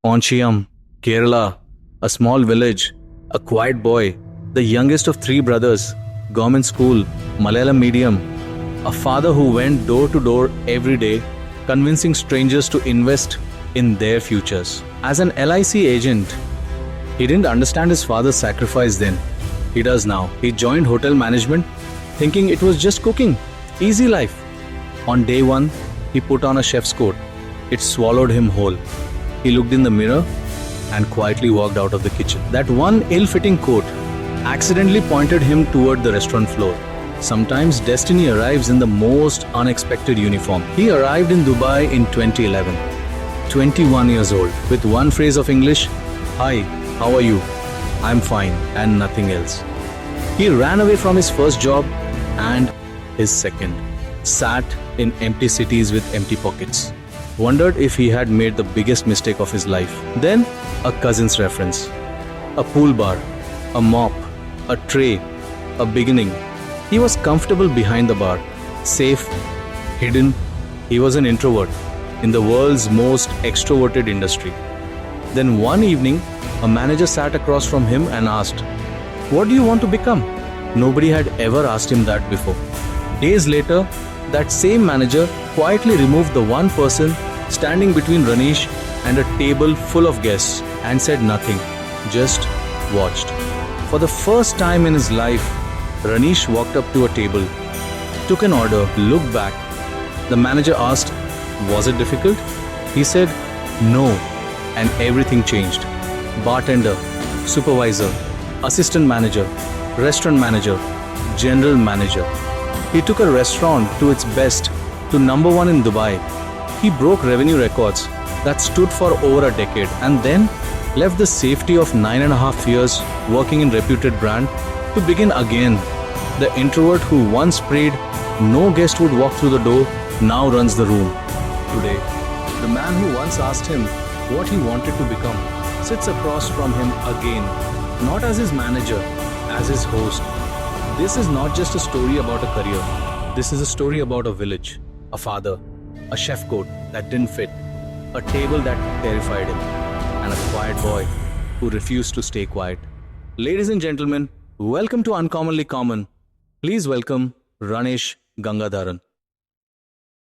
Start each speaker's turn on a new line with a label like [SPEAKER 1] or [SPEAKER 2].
[SPEAKER 1] Onchiyam, Kerala, a small village, a quiet boy, the youngest of three brothers, government school, Malayalam medium, a father who went door to door every day, convincing strangers to invest in their futures. As an LIC agent, he didn't understand his father's sacrifice then. He does now. He joined hotel management thinking it was just cooking, easy life. On day one, he put on a chef's coat. It swallowed him whole. He looked in the mirror and quietly walked out of the kitchen. That one ill-fitting coat accidentally pointed him toward the restaurant floor. Sometimes destiny arrives in the most unexpected uniform. He arrived in Dubai in 2011, 21 years old, with one phrase of English, "Hi, how are you? I'm fine," and nothing else. He ran away from his first job and his second, sat in empty cities with empty pockets, wondered if he had made the biggest mistake of his life. Then, a cousin's reference, a pool bar, a mop, a tray, a beginning. He was comfortable behind the bar, safe, hidden. He was an introvert in the world's most extroverted industry. Then one evening, a manager sat across from him and asked, "What do you want to become?" Nobody had ever asked him that before. Days later, that same manager quietly removed the one person standing between Ranish and a table full of guests and said nothing, just watched. For the first time in his life, Ranish walked up to a table, took an order, looked back. The manager asked, "Was it difficult?" He said, "No," and everything changed. Bartender, supervisor, assistant manager, restaurant manager, general manager. He took a restaurant to its best, to number one in Dubai. He broke revenue records that stood for over a decade and then left the safety of 9.5 years working in reputed brand to begin again. The introvert who once prayed no guest would walk through the door now runs the room. Today, the man who once asked him what he wanted to become sits across from him again, not as his manager, as his host. This is not just a story about a career. This is a story about a village, a father, a chef coat that didn't fit, a table that terrified him, and a quiet boy who refused to stay quiet. Ladies and gentlemen, welcome to Uncommonly Common. Please welcome Ranesh Gangadharan.